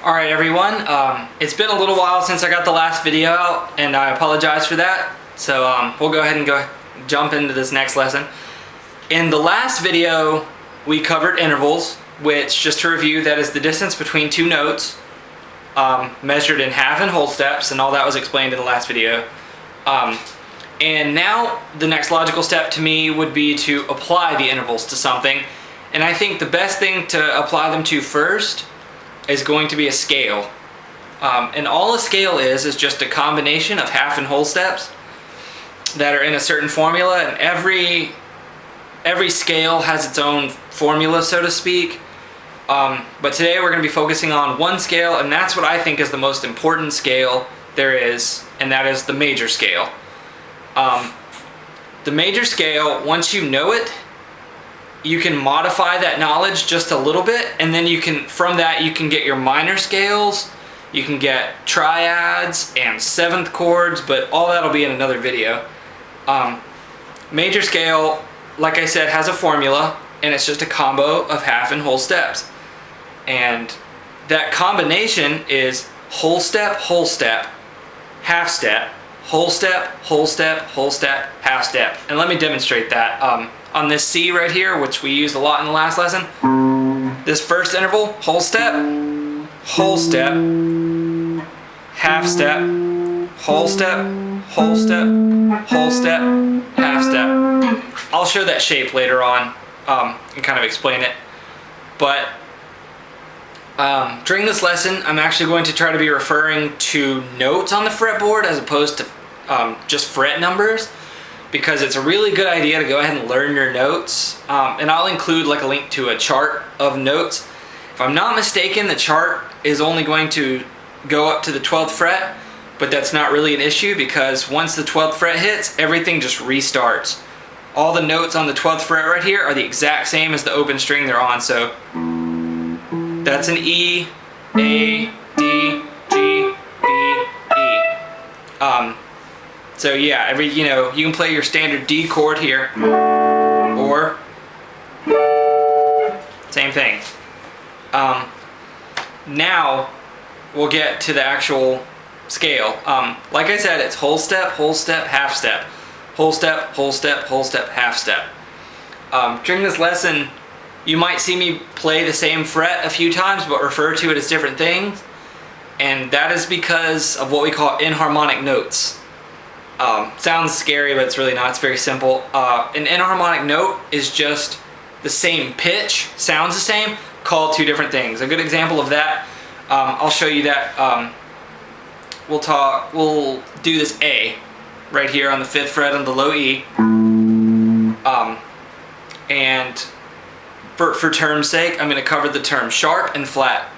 Alright everyone, it's been a little while since I got the last video out, and I apologize for that. So we'll go ahead and jump into this next lesson. In the last video, we covered intervals, which, just to review, that is the distance between two notes, measured in half and whole steps, and all that was explained in the last video. And now the next logical step to me would be to apply the intervals to something. And I think the best thing to apply them to first is going to be a scale. And all a scale is just a combination of half and whole steps that are in a certain formula, and every scale has its own formula, so to speak. But today we're going to be focusing on one scale, and that's what I think is the most important scale there is, and that is the major scale. The major scale, once you know it, you can modify that knowledge just a little bit, and then from that you can get your minor scales, you can get triads and seventh chords, but all that'll be in another video. Major scale, like I said, has a formula, and it's just a combo of half and whole steps. And that combination is whole step, half step, whole step, whole step, whole step, half step. And let me demonstrate that. On this C right here, which we used a lot in the last lesson, this first interval, whole step, half step, whole step, whole step, whole step, half step. I'll show that shape later on and kind of explain it. But during this lesson, I'm actually going to try to be referring to notes on the fretboard as opposed to just fret numbers, because it's a really good idea to go ahead and learn your notes. And I'll include like a link to a chart of notes. If I'm not mistaken, the chart is only going to go up to the 12th fret, but that's not really an issue, because once the 12th fret hits, everything just restarts. All the notes on the 12th fret right here are the exact same as the open string they're on. So that's an E, A, D, G, B, E. So yeah, you can play your standard D chord here, or same thing. Now we'll get to the actual scale. Like I said, it's whole step, half step, whole step, whole step, whole step, half step. During this lesson, you might see me play the same fret a few times but refer to it as different things, and that is because of what we call inharmonic notes. Sounds scary, but it's really not. It's very simple. An inharmonic note is just the same pitch, sounds the same, called two different things. A good example of that, I'll show you that. We'll do this A right here on the 5th fret on the low E. And for term's sake, I'm going to cover the term sharp and flat.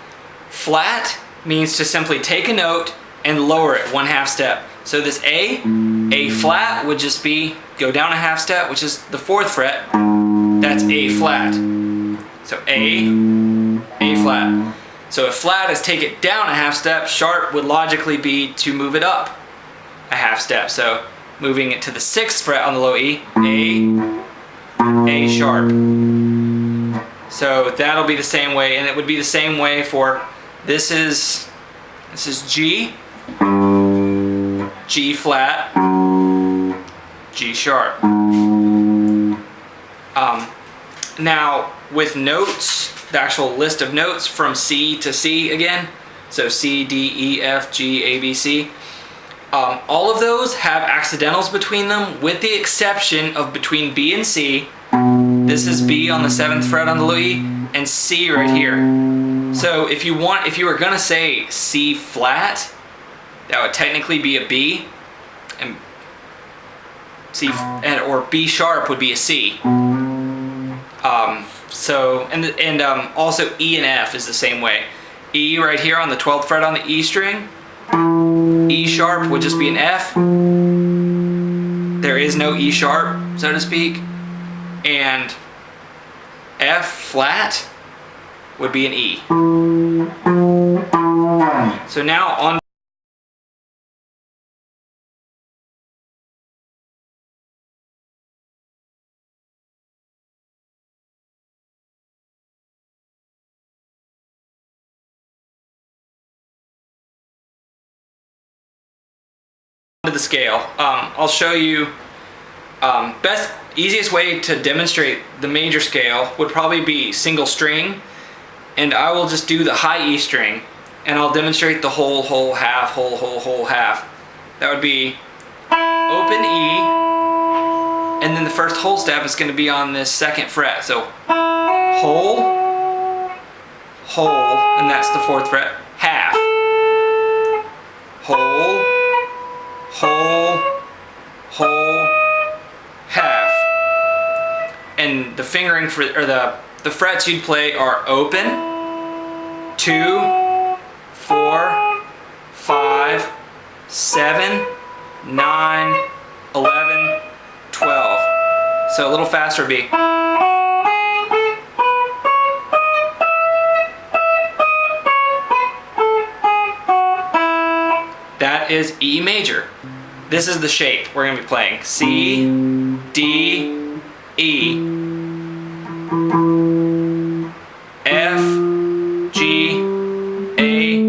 Flat means to simply take a note and lower it 1/2 step. So this A flat would just be go down a half step, which is the 4th fret. That's A flat. So A flat. So if flat is take it down a half step, sharp would logically be to move it up a half step. So moving it to the 6th fret on the low E, A sharp. So that'll be the same way, and it would be the same way for this is G, G flat, G sharp. Now with notes, the actual list of notes from C to C again, so C, D, E, F, G, A, B, C, all of those have accidentals between them, with the exception of between B and C. This is B on the 7th fret on the low E, and C right here. So if you were gonna say C flat, that would technically be a B, and or B sharp would be a C. Also E and F is the same way. E right here on the 12th fret on the E string, E sharp would just be an F. There is no E sharp, so to speak, and F flat would be an E. So now on to the scale. I'll show you easiest way to demonstrate the major scale would probably be single string, and I will just do the high E string, and I'll demonstrate the whole, whole, half, whole, half. That would be open E, and then the first whole step is going to be on this second fret. So whole, and that's the 4th fret, half, whole, half. And the fingering for, or the frets you'd play are open, 2, 4, 5, 7, 9, 11, 12. So a little faster would be. That is E major. This is the shape we're going to be playing. C, D, E, F, G, A,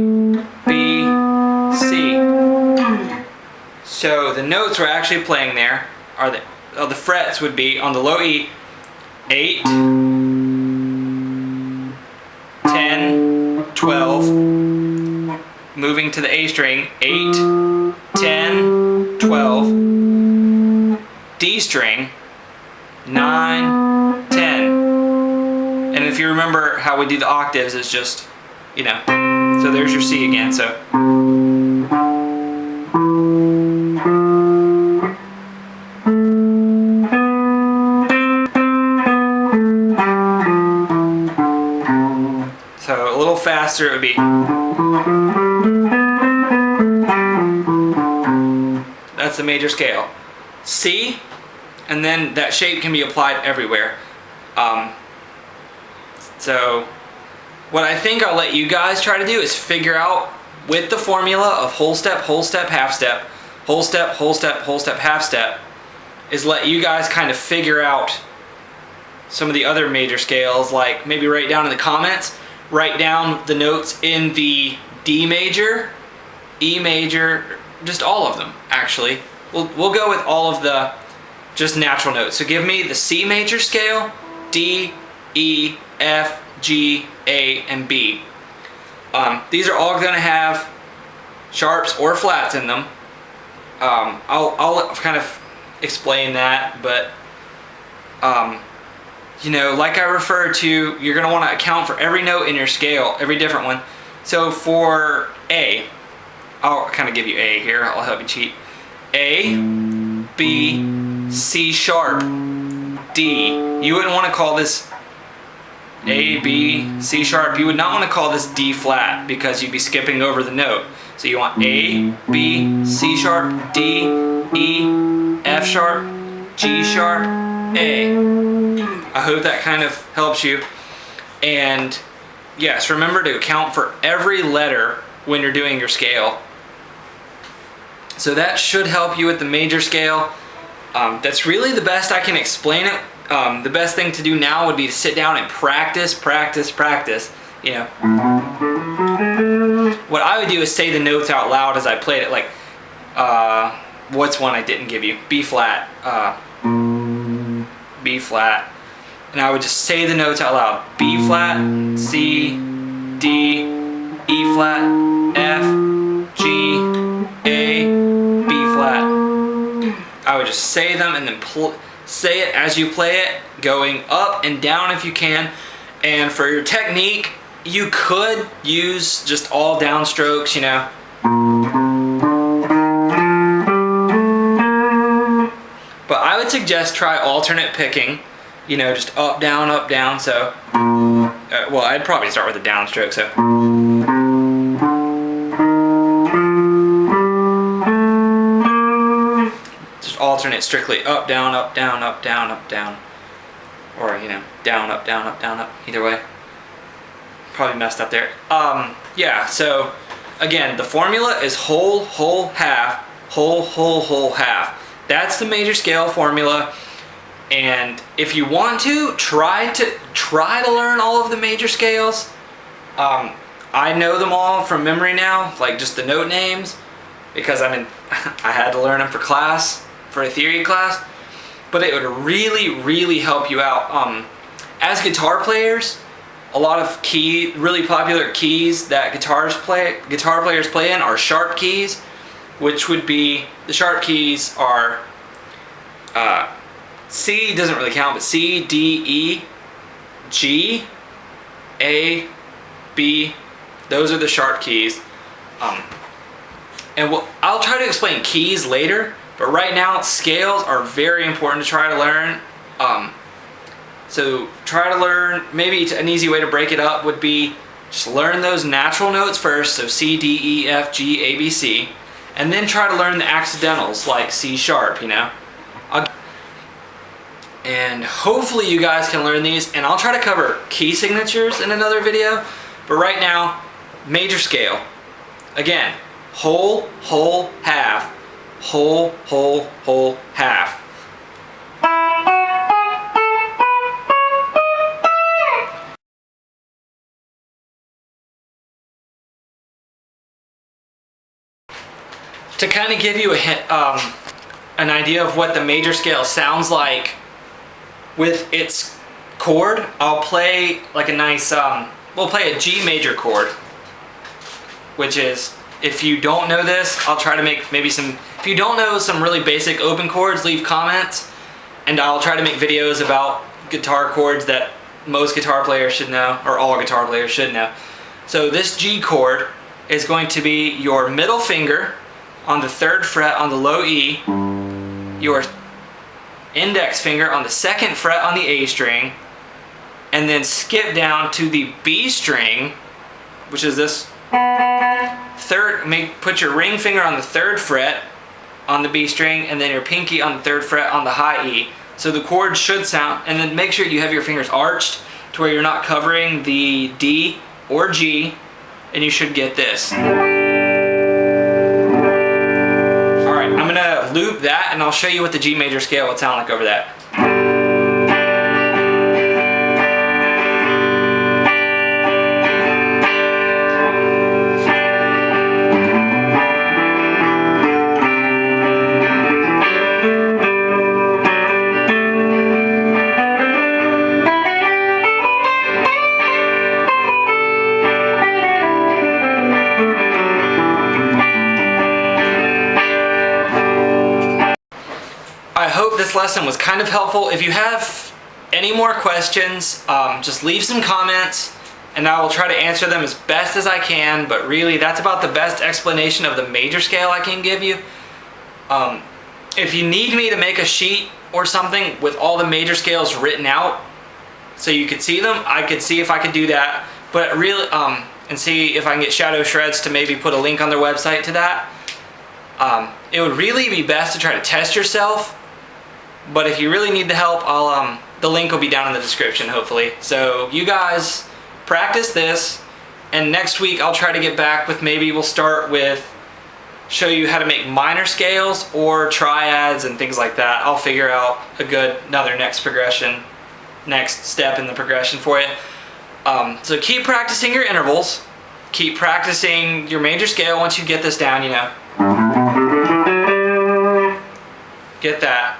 B, C. So the notes we're actually playing there are the frets would be on the low E, 8, 10, 12, moving to the A string, 8, 10, 12, D string, 9, 10. And if you remember how we do the octaves, it's just, you know, so there's your C again. So a little faster it would be. That's the major scale. C, and then that shape can be applied everywhere. So what I think I'll let you guys try to do is figure out with the formula of whole step, half step, whole step, half step, is let you guys kind of figure out some of the other major scales, like maybe write down in the comments, write down the notes in the D major, E major, just all of them actually. We'll go with all of the just natural notes. So give me the C major scale, D, E, F, G, A, and B. These are all going to have sharps or flats in them. I'll kind of explain that, but you know, like I referred to, you're going to want to account for every note in your scale, every different one. So for A, I'll kind of give you A here, I'll help you cheat. A, B, C sharp, D. You wouldn't want to call this A, B, C sharp. You would not want to call this D flat because you'd be skipping over the note. So you want A, B, C sharp, D, E, F sharp, G sharp, A. I hope that kind of helps you. And yes, remember to account for every letter when you're doing your scale. So that should help you with the major scale. That's really the best I can explain it. The best thing to do now would be to sit down and practice. You know, what I would do is say the notes out loud as I played it. Like, what's one I didn't give you? B flat, B flat, and I would just say the notes out loud. B flat, C, D, E flat, F, G, A, B flat. I would just say them and then say it as you play it, going up and down if you can. And for your technique, you could use just all downstrokes, you know. But I would suggest try alternate picking, you know, just up, down, so, well, I'd probably start with a downstroke, so. Just alternate strictly up, down, or, you know, down, up, either way. Probably messed up there. Yeah, so, again, the formula is whole, half, whole, half. That's the major scale formula. And if you want to, try to learn all of the major scales. I know them all from memory now, like just the note names. because I had to learn them for class, for a theory class, but it would really help you out. As guitar players, a lot of really popular keys that guitar players play in are sharp keys, which would be, the sharp keys are C doesn't really count, but C, D, E, G, A, B, those are the sharp keys. And I'll try to explain keys later, but right now scales are very important to try to learn. So try to learn, maybe an easy way to break it up would be just learn those natural notes first, so C, D, E, F, G, A, B, C, and then try to learn the accidentals like C sharp, you know. And hopefully you guys can learn these, and I'll try to cover key signatures in another video, but right now, major scale. Again, whole, whole, half, whole, whole, whole, half. To kind of give you an idea of what the major scale sounds like with its chord, I'll play like a nice, we'll play a G major chord, which is, if you don't know this, I'll try to make maybe some, if you don't know some really basic open chords, leave comments, and I'll try to make videos about guitar chords that most guitar players should know, or all guitar players should know. So this G chord is going to be your middle finger on the 3rd fret on the low E, your index finger on the 2nd fret on the A string, and then skip down to the B string, which is this put your ring finger on the 3rd fret on the B string, and then your pinky on the 3rd fret on the high E. So the chord should sound, and then make sure you have your fingers arched to where you're not covering the D or G, and you should get this. I'm gonna loop that, and I'll show you what the G major scale would sound like over that. I hope this lesson was kind of helpful. If you have any more questions, just leave some comments and I will try to answer them as best as I can, but really that's about the best explanation of the major scale I can give you. If you need me to make a sheet or something with all the major scales written out so you could see them, I could see if I could do that, but really, and see if I can get Shadow Shreds to maybe put a link on their website to that. It would really be best to try to test yourself. But if you really need the help, the link will be down in the description, hopefully. So you guys practice this, and next week I'll try to get back with, maybe we'll start with, show you how to make minor scales or triads and things like that. I'll figure out another next step in the progression for you. So keep practicing your intervals. Keep practicing your major scale once you get this down, you know. Get that.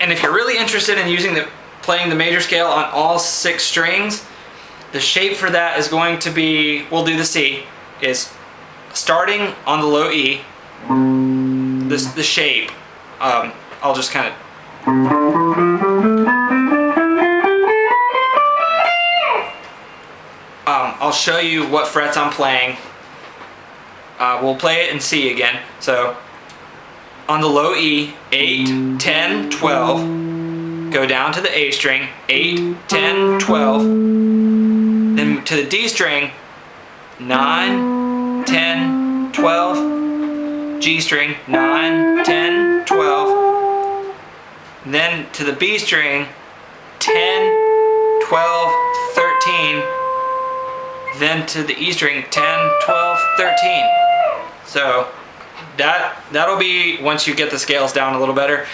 And if you're really interested in playing the major scale on all 6 strings, the shape for that is going to be, we'll do the C, is starting on the low E, the shape, I'll just kind of, I'll show you what frets I'm playing. We'll play it in C again. So on the low E, 8, 10, 12, go down to the A string, 8, 10, 12, then to the D string, 9, 10, 12, G string, 9, 10, 12, then to the B string, 10, 12, 13, then to the E string, 10, 12, 13. So that'll be once you get the scales down a little better.